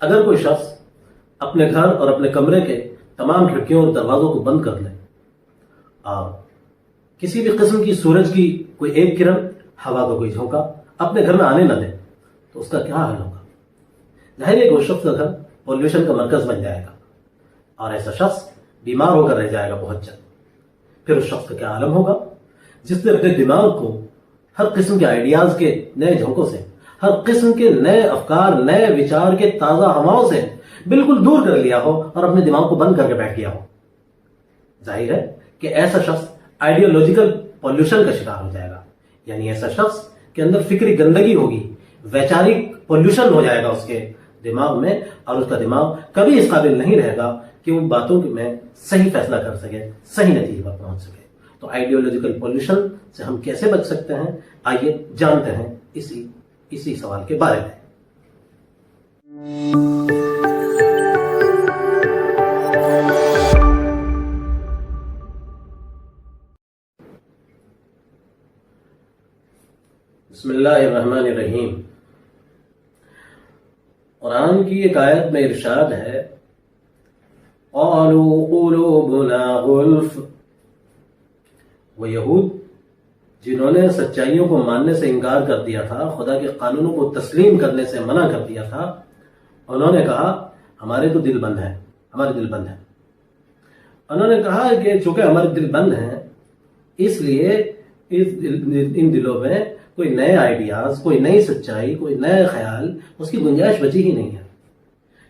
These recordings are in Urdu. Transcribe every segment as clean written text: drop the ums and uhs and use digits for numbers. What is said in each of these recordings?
اگر کوئی شخص اپنے گھر اور اپنے کمرے کے تمام کھڑکیوں اور دروازوں کو بند کر لے اور کسی بھی قسم کی سورج کی کوئی ایک کرن، ہوا کا کوئی جھونکا اپنے گھر میں آنے نہ دے تو اس کا کیا حل ہوگا؟ ظاہر ہے کہ اس شخص کا گھر پولوشن کا مرکز بن جائے گا اور ایسا شخص بیمار ہو کر رہ جائے گا بہت جلد۔ پھر اس شخص کا کیا عالم ہوگا جس نے اپنے دماغ کو ہر قسم کے آئیڈیاز کے نئے جھونکوں سے، ہر قسم کے نئے افکار، نئے وچار کے تازہ ہواؤں سے بالکل دور کر لیا ہو اور اپنے دماغ کو بند کر کے بیٹھ گیا ہو۔ ظاہر ہے کہ ایسا شخص آئیڈیالوجیکل پولوشن کا شکار ہو جائے گا، یعنی ایسا شخص کے اندر فکری گندگی ہوگی، ویچارک پولوشن ہو جائے گا اس کے دماغ میں، اور اس کا دماغ کبھی اس قابل نہیں رہے گا کہ وہ باتوں میں صحیح فیصلہ کر سکے، صحیح نتیجے پر پہنچ سکے۔ تو آئیڈیالوجیکل پولوشن سے ہم کیسے بچ سکتے ہیں؟ آئیے جانتے ہیں اسی سوال کے بارے میں۔ بسم اللہ الرحمن الرحیم۔ قرآن کی ایک آیت میں ارشاد ہے، قالوا قلوبنا غلف۔ وہ یہود جنہوں نے سچائیوں کو ماننے سے انکار کر دیا تھا، خدا کے قانونوں کو تسلیم کرنے سے منع کر دیا تھا، انہوں نے کہا ہمارے تو دل بند ہیں، ہمارے دل بند ہیں۔ انہوں نے کہا کہ چونکہ ہمارے دل بند ہیں اس لیے ان دلوں میں کوئی نئے آئیڈیاز، کوئی نئی سچائی، کوئی نئے خیال، اس کی گنجائش بچی ہی نہیں ہے۔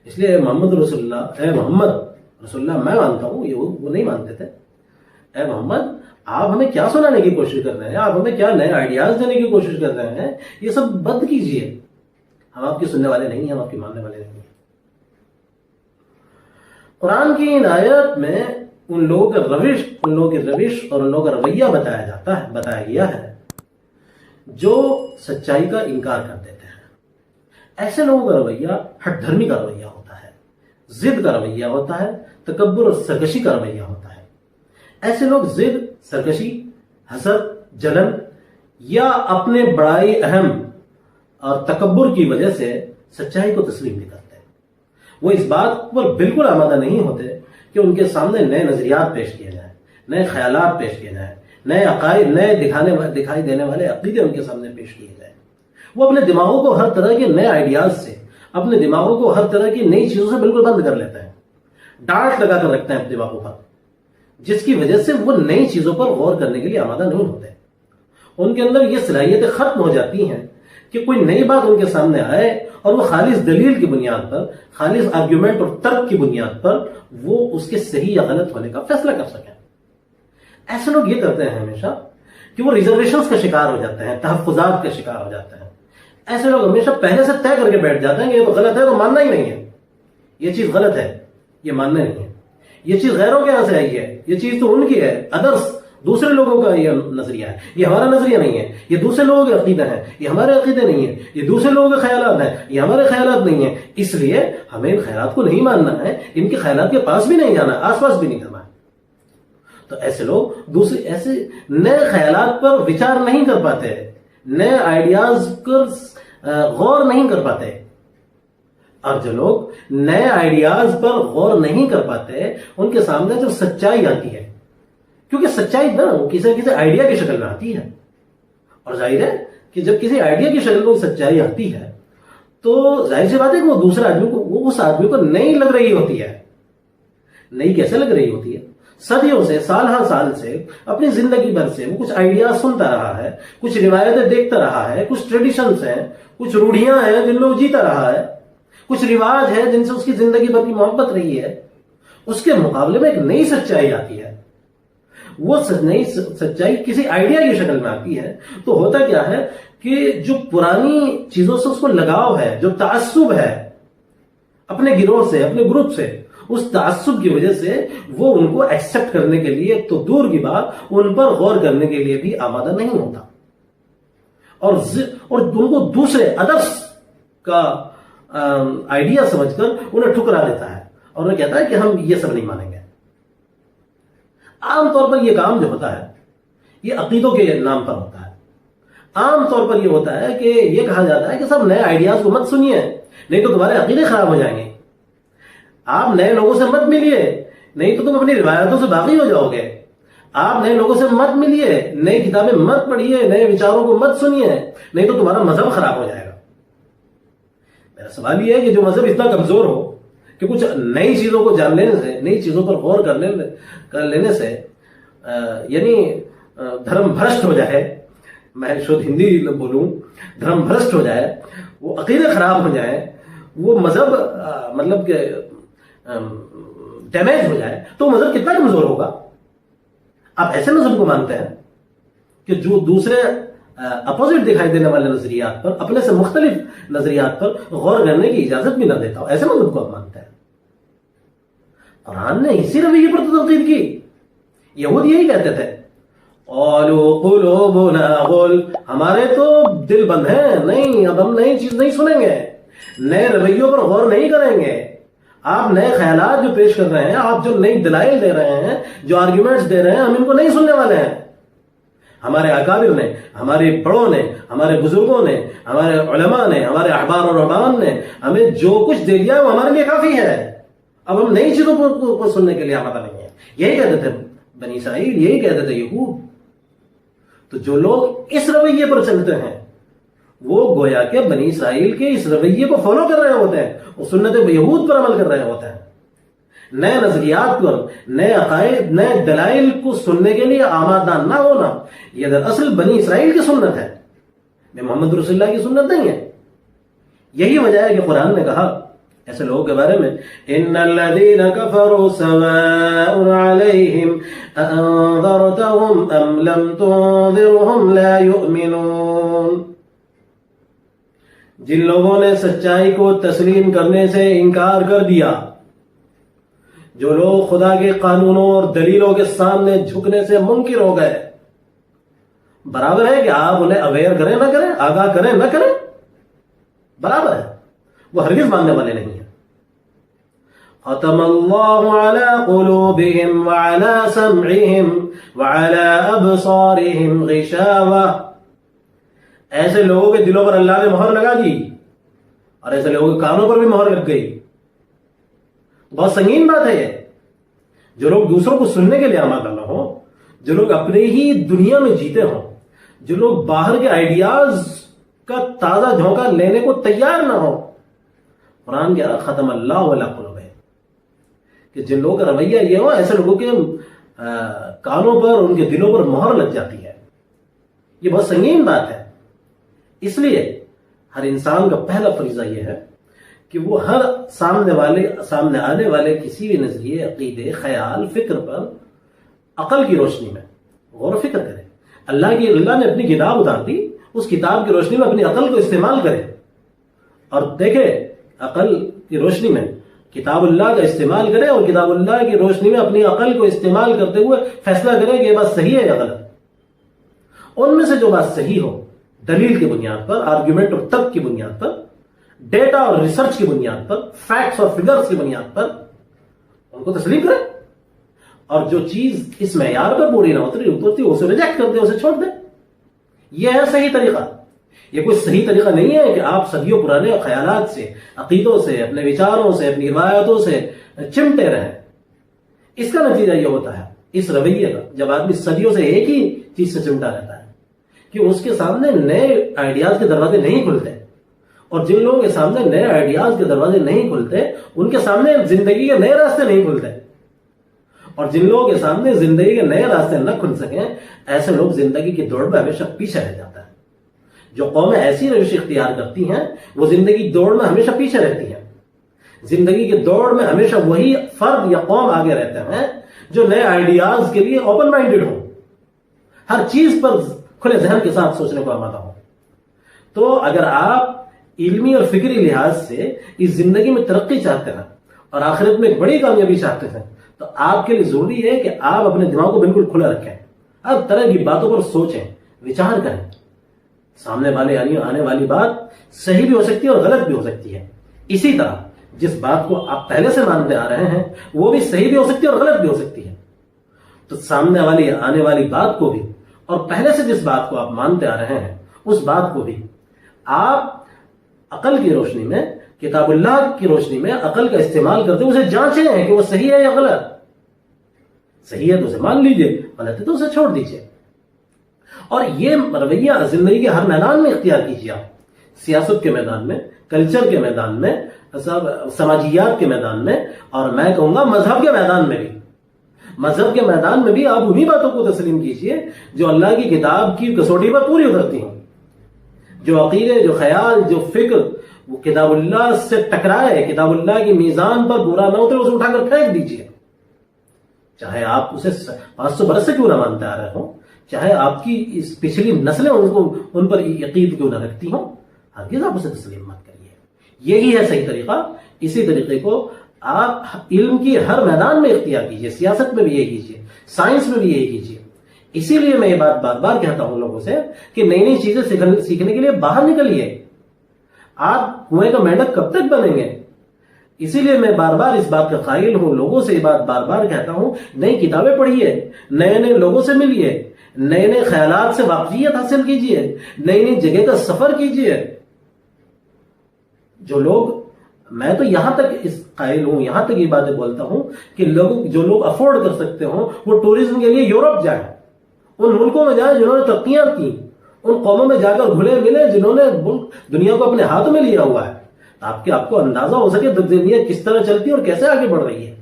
اس لیے محمد رسول اللہ میں مانتا ہوں، وہ نہیں مانتے تھے۔ اے محمد، آپ ہمیں کیا سنانے کی کوشش کر رہے ہیں؟ آپ ہمیں کیا نئے آئیڈیاز دینے کی کوشش کر رہے ہیں؟ یہ سب بند کیجئے، ہم آپ کی سننے والے نہیں ہیں، ہم آپ کی ماننے والے نہیں ہیں۔ قرآن کی ان آیت میں ان لوگوں کی روش اور ان لوگوں کا رویہ بتایا گیا ہے جو سچائی کا انکار کر دیتے ہیں۔ ایسے لوگوں کا رویہ ہٹ دھرمی کا رویہ ہوتا ہے، ضد کا رویہ ہوتا ہے، تکبر اور سرکشی کا رویہ ہوتا ہے۔ ایسے لوگ ضد، سرکشی، حسد، جلن یا اپنے بڑائی، اہم اور تکبر کی وجہ سے سچائی کو تسلیم نہیں کرتے۔ وہ اس بات پر بالکل آمادہ نہیں ہوتے کہ ان کے سامنے نئے نظریات پیش کیے جائیں، نئے خیالات پیش کیے جائیں، نئے عقائد، نئے دکھائی دینے والے عقیدے ان کے سامنے پیش کیے جائیں۔ وہ اپنے دماغوں کو ہر طرح کے نئے آئیڈیاز سے، اپنے دماغوں کو ہر طرح کی نئی چیزوں سے بالکل بند کر لیتے ہیں، ڈانٹ لگا کر رکھتے ہیں اپنے دماغوں پر، جس کی وجہ سے وہ نئی چیزوں پر غور کرنے کے لیے آمادہ نہیں ہوتے۔ ان کے اندر یہ صلاحیتیں ختم ہو جاتی ہیں کہ کوئی نئی بات ان کے سامنے آئے اور وہ خالص دلیل کی بنیاد پر، خالص آرگیومنٹ اور ترک کی بنیاد پر وہ اس کے صحیح یا غلط ہونے کا فیصلہ کر سکیں۔ ایسے لوگ یہ کرتے ہیں ہمیشہ کہ وہ ریزرویشنز کا شکار ہو جاتے ہیں، تحفظات کا شکار ہو جاتے ہیں۔ ایسے لوگ ہمیشہ پہلے سے طے کر کے بیٹھ جاتے ہیں کہ یہ تو غلط ہے تو ماننا ہی نہیں ہے، یہ چیز غلط ہے، یہ ماننا نہیں ہے، یہ چیز غیروں کے یہاں سے آئی ہے، یہ چیز تو ان کی ہے، ادرس، دوسرے لوگوں کا یہ نظریہ ہے، یہ ہمارا نظریہ نہیں ہے، یہ دوسرے لوگوں کے عقیدے ہیں، یہ ہمارے عقیدے نہیں ہیں، یہ دوسرے لوگوں کے خیالات ہیں، یہ ہمارے خیالات نہیں ہیں، اس لیے ہمیں ان خیالات کو نہیں ماننا ہے، ان کے خیالات کے پاس بھی نہیں جانا، آس پاس بھی نہیں کرنا ہے۔ تو ایسے لوگ ایسے نئے خیالات پر وچار نہیں کر پاتے، نئے آئیڈیاز پر غور نہیں کر پاتے۔ اور جو لوگ نئے آئیڈیاز پر غور نہیں کر پاتے ان کے سامنے جب سچائی آتی ہے، کیونکہ سچائی کسی آئیڈیا کی شکل میں آتی ہے، اور ظاہر ہے کہ جب کسی آئیڈیا کی شکل میں سچائی آتی ہے تو ظاہر سی بات ہے کہ وہ دوسرے آدمی کو، وہ اس آدمی کو نئی لگ رہی ہوتی ہے۔ نئی کیسے لگ رہی ہوتی ہے؟ صدیوں سے، سال ہر سال سے، اپنی زندگی بھر سے وہ کچھ آئیڈیا سنتا رہا ہے، کچھ روایتیں دیکھتا رہا ہے، کچھ ٹریڈیشنز ہیں، کچھ روڑیاں ہیں جن میں وہ جیتا رہا ہے، کچھ رواج ہیں جن سے اس کی زندگی بھر کی محبت رہی ہے۔ اس کے مقابلے میں ایک نئی سچائی آتی ہے، وہ نئی سچائی کسی آئیڈیا کی شکل میں آتی ہے تو ہوتا کیا ہے کہ جو پرانی چیزوں سے اس کو لگاؤ ہے، جو تعصب ہے اپنے گروہ سے، اپنے گروپ سے، اس تعصب کی وجہ سے وہ ان کو ایکسپٹ کرنے کے لیے تو دور کی بات ان پر غور کرنے کے لیے بھی آمادہ نہیں ہوتا، اور ان کو دوسرے ادرس کا آئیڈیا سمجھ کر انہیں ٹھکرا دیتا ہے اور انہیں کہتا ہے کہ ہم یہ سب نہیں مانیں گے۔ عام طور پر یہ کام جو ہوتا ہے یہ عقیدوں کے نام پر ہوتا ہے۔ عام طور پر یہ ہوتا ہے کہ یہ کہا جاتا ہے کہ سب نئے آئیڈیاز کو مت سنیے، نہیں تو تمہارے عقیدے خراب ہو جائیں گے. آپ نئے لوگوں سے مت ملیے, نہیں تو تم اپنی روایتوں سے باغی ہو جاؤ گے. آپ نئے لوگوں سے مت ملیے, نئی کتابیں مت پڑھیے, نئے وچاروں کو مت سنیے, نہیں تو تمہارا مذہب خراب ہو جائے گا. میرا سوال یہ ہے کہ جو مذہب اتنا کمزور ہو کہ کچھ نئی چیزوں کو جان لینے سے, نئی چیزوں پر غور کر لینے سے یعنی دھرم بھرشٹ ہو جائے, میں شدھ ہندی بولوں, دھرم بھرشٹ ہو جائے, وہ عقیدے خراب ہو جائے, وہ مذہب مطلب کہ ڈیمیج ہو جائے, تو مذہب کتنا کمزور ہوگا. آپ ایسے مذہب کو مانتے ہیں کہ جو دوسرے اپوزٹ دکھائی دینے والے نظریات پر, اپنے سے مختلف نظریات پر غور کرنے کی اجازت بھی نہ دیتا ہو, ایسے مذہب کو آپ مانتے ہیں. قرآن نے اسی رویے پر تو تنقید کی. یہود یہی کہتے تھے, قالوا قلوبنا غلف, ہمارے تو دل بند ہیں, نہیں اب ہم نئی چیز نہیں سنیں گے, نئے رویوں پر غور نہیں کریں گے. آپ نئے خیالات جو پیش کر رہے ہیں, آپ جو نئی دلائل دے رہے ہیں, جو آرگیومنٹس دے رہے ہیں, ہم ان کو نہیں سننے والے ہیں. ہمارے اکابر نے, ہمارے بڑوں نے, ہمارے بزرگوں نے, ہمارے علماء نے, ہمارے احبار اور رہبان نے ہمیں جو کچھ دے دیا وہ ہمارے لیے کافی ہے. اب ہم نئی چیزوں کو سننے کے لیے آمادہ نہیں ہے. یہی کہتے تھے بنی اسرائیل, یہی کہتے تھے یہود. تو جو لوگ اس رویے پر چلتے ہیں وہ گویا کہ بنی اسرائیل کے اس رویے کو فالو کر رہے ہوتے ہیں, وہ سنت یہود پر عمل کر رہے ہوتے ہیں. نئے نظریات پر, نئے عقائد, نئے دلائل کو سننے کے لیے آمادہ نہ ہونا, یہ دراصل بنی اسرائیل کی سنت ہے, یہ محمد رسول اللہ کی سنت نہیں ہے. یہی وجہ ہے کہ قرآن نے کہا ایسے لوگوں کے بارے میں, ان الذین کفروا سواء علیہم انذرتهم ام لم تنذرهم لا یؤمنون. جن لوگوں نے سچائی کو تسلیم کرنے سے انکار کر دیا, جو لوگ خدا کے قانونوں اور دلیلوں کے سامنے جھکنے سے منکر ہو گئے, برابر ہے کہ آپ انہیں اویئر کریں نہ کریں, آگاہ کریں نہ کریں, برابر ہے, وہ ہرگز ماننے والے نہیں ہیں. ختم اللہ علی قلوبہم وعلی سمعہم وعلی ابصارہم غشاوہ. ایسے لوگوں کے دلوں پر اللہ نے مہر لگا دی, اور ایسے لوگوں کے کانوں پر بھی مہر لگ گئی. بہت سنگین بات ہے یہ. جو لوگ دوسروں کو سننے کے لیے آمادہ نہ ہو, جو لوگ اپنے ہی دنیا میں جیتے ہوں, جو لوگ باہر کے آئیڈیاز کا تازہ جھونکا لینے کو تیار نہ ہو, قرآن کہہ رہا ختم اللہ علی قلوبہم, کہ جن لوگوں کا رویہ یہ ہو, ایسے لوگوں کے کانوں پر, ان کے دلوں پر مہر لگ جاتی ہے. یہ بہت سنگین بات ہے. اس لیے ہر انسان کا پہلا فریضہ یہ ہے کہ وہ ہر سامنے آنے والے کسی بھی نظریے, عقیدے, خیال, فکر پر عقل کی روشنی میں غور و فکر کرے. اللہ نے اپنی کتاب اتار دی, اس کتاب کی روشنی میں اپنی عقل کو استعمال کرے, اور دیکھے عقل کی روشنی میں کتاب اللہ کا استعمال کرے, اور کتاب اللہ کی روشنی میں اپنی عقل کو استعمال کرتے ہوئے فیصلہ کرے کہ یہ بات صحیح ہے یا غلط. ان میں سے جو بات صحیح ہو, دلیل کی بنیاد پر, آرگیومنٹ اور ترک کی بنیاد پر, ڈیٹا اور ریسرچ کی بنیاد پر, فیکٹس اور فگرز کی بنیاد پر ان کو تسلیم کریں, اور جو چیز اس معیار پر پوری نہ اترتی اسے ریجیکٹ کر دیں, اسے چھوڑ دیں. یہ ہے صحیح طریقہ. یہ کوئی صحیح طریقہ نہیں ہے کہ آپ صدیوں پرانے خیالات سے, عقیدوں سے, اپنے وچاروں سے, اپنی روایتوں سے چمٹے رہیں. اس کا نتیجہ یہ ہوتا ہے اس رویے کا, جب آدمی صدیوں سے ایک ہی چیز سے چمٹا رہتا ہے, کہ اس کے سامنے نئے آئیڈیاز کے دروازے نہیں کھلتے. اور جن لوگوں کے سامنے نئے آئیڈیاز کے دروازے نہیں کھلتے, ان کے سامنے زندگی کے نئے راستے نہیں کھلتے. اور جن لوگوں کے سامنے زندگی کے نئے راستے نہ کھل سکیں, ایسے لوگ زندگی کی دوڑ میں ہمیشہ پیچھے رہ جاتا ہے. جو قومیں ایسی روش اختیار کرتی ہیں وہ زندگی کی دوڑ میں ہمیشہ پیچھے رہتی ہیں. زندگی کی دوڑ میں ہمیشہ وہی فرد یا قوم آگے رہتے ہیں جو نئے آئیڈیاز کے لیے اوپن مائنڈیڈ ہوں, ہر چیز پر کھلے ذہن کے ساتھ سوچنے کو آمادہ ہوں. تو اگر آپ علمی اور فکری لحاظ سے اس زندگی میں ترقی چاہتے ہیں اور آخرت میں ایک بڑی کامیابی چاہتے ہیں, تو آپ کے لیے ضروری ہے کہ آپ اپنے دماغ کو بالکل کھلا رکھیں, ہر طرح کی باتوں پر سوچیں, وچار کریں. سامنے والے آنے والی بات صحیح بھی ہو سکتی ہے اور غلط بھی ہو سکتی ہے. اسی طرح جس بات کو آپ پہلے سے مانتے آ رہے ہیں وہ بھی صحیح بھی ہو سکتی ہے اور غلط بھی ہو سکتی ہے. تو سامنے والی آنے والی بات کو بھی, اور پہلے سے جس بات کو آپ مانتے آ رہے ہیں اس بات کو بھی آپ عقل کی روشنی میں کتاب اللہ کی روشنی میں عقل کا استعمال کرتے ہوئے اسے جانچیں کہ وہ صحیح ہے یا غلط. صحیح ہے تو اسے مان لیجئے, غلط ہے تو اسے چھوڑ دیجئے. اور یہ رویہ زندگی کے ہر میدان میں اختیار کیجیے آپ. سیاست کے میدان میں, کلچر کے میدان میں, سماجیات کے میدان میں, اور میں کہوں گا مذہب کے میدان میں بھی. مذہب کے میدان میں بھی آپ انہی باتوں کو تسلیم کیجیے جو اللہ کی کتاب کی کسوٹی پر پوری اترتی ہوں. جو عقیدے, جو خیال, جو فکر وہ کتاب اللہ سے ٹکرائے, کتاب اللہ کی میزان پر برا نہ اترے, اسے اٹھا کر پھینک دیجیے. چاہے آپ اسے 500 برس سے کیوں نہ مانتے آ رہے ہوں, چاہے آپ کی اس پچھلی نسلیں ان پر یقین کیوں نہ رکھتی ہوں, ہرگز آپ اسے تسلیم مت کریے. یہی ہے صحیح طریقہ. اسی طریقے کو آپ علم کی ہر میدان میں اختیار کیجیے. سیاست میں بھی یہی کیجیے, سائنس میں بھی یہی کیجیے. اسی لیے میں یہ بات بار بار کہتا ہوں لوگوں سے کہ نئی نئی چیزیں سیکھنے کے لیے باہر نکلیے. آپ کنویں کا مینڈک کب تک بنیں گے؟ اسی لیے میں بار بار اس بات کا قائل ہوں, لوگوں سے یہ بات بار بار کہتا ہوں, نئی کتابیں پڑھیے, نئے نئے لوگوں سے ملیے, نئے نئے خیالات سے واقفیت حاصل کیجیے, نئی نئی جگہ کا سفر کیجیے. جو لوگ, میں تو یہاں تک اس قائل ہوں, یہاں تک یہ باتیں بولتا ہوں کہ جو لوگ افورڈ کر سکتے ہوں وہ ٹورزم کے لیے یورپ جائیں, ان ملکوں میں جائیں جنہوں نے ترقیاں کی, ان قوموں میں جا کر گھلے ملے جنہوں نے دنیا کو اپنے ہاتھ میں لیا ہوا ہے, آپ کو اندازہ ہو سکے دنیا کس طرح چلتی ہے اور کیسے آگے بڑھ رہی ہے.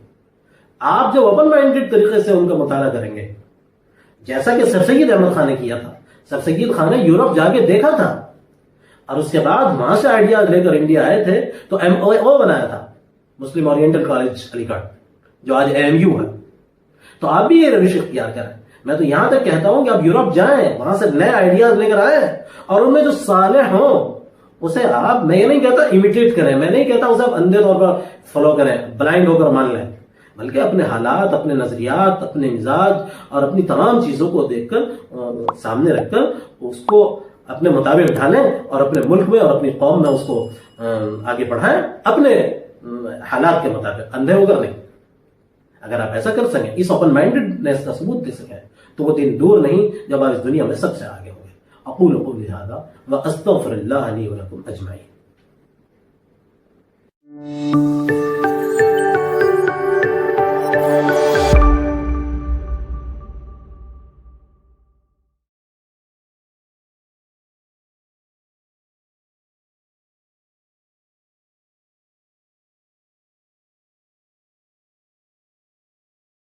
آپ جب اوپن مائنڈڈ طریقے سے ان کا مطالعہ کریں گے, جیسا کہ سر سید احمد خان نے کیا تھا. سر سید خان نے یورپ جا کے دیکھا تھا اور اس کے بعد وہاں سے آئیڈیاز لے کر انڈیا آئے تھے تو MOO بنایا تھا, مسلم اورینٹل کالج علی گڑھ, جو آج AMU ہے. تو آپ بھی یہ روش اختیار کریں. میں تو یہاں تک کہتا ہوں کہ آپ یورپ جائیں, وہاں سے نئے آئیڈیاز لے کر آئیں, اور ان میں جو صالح ہوں اسے آپ, میں یہ نہیں کہتا امیٹیٹ کریں, میں نہیں کہتا اسے آپ اندھے طور پر فالو کریں, بلائنڈ ہو کر مان لیں, بلکہ اپنے حالات, اپنے نظریات, اپنے مزاج اور اپنی تمام چیزوں کو دیکھ کر, سامنے رکھ کر اس کو اپنے مطابق ڈھالیں اور اپنے ملک میں اور اپنی قوم میں اس کو آگے بڑھائیں اپنے حالات کے مطابق, اندھے ہو کر نہیں. اگر آپ ایسا کر سکیں, اس اوپن مائنڈڈنیس کا ثبوت دے سکیں, تو وہ دن دور نہیں جب آپ اس دنیا میں سب سے آگے ہوں گے. اقول قولی ھذا واستغفر اللہ لی ولکم اجمعین.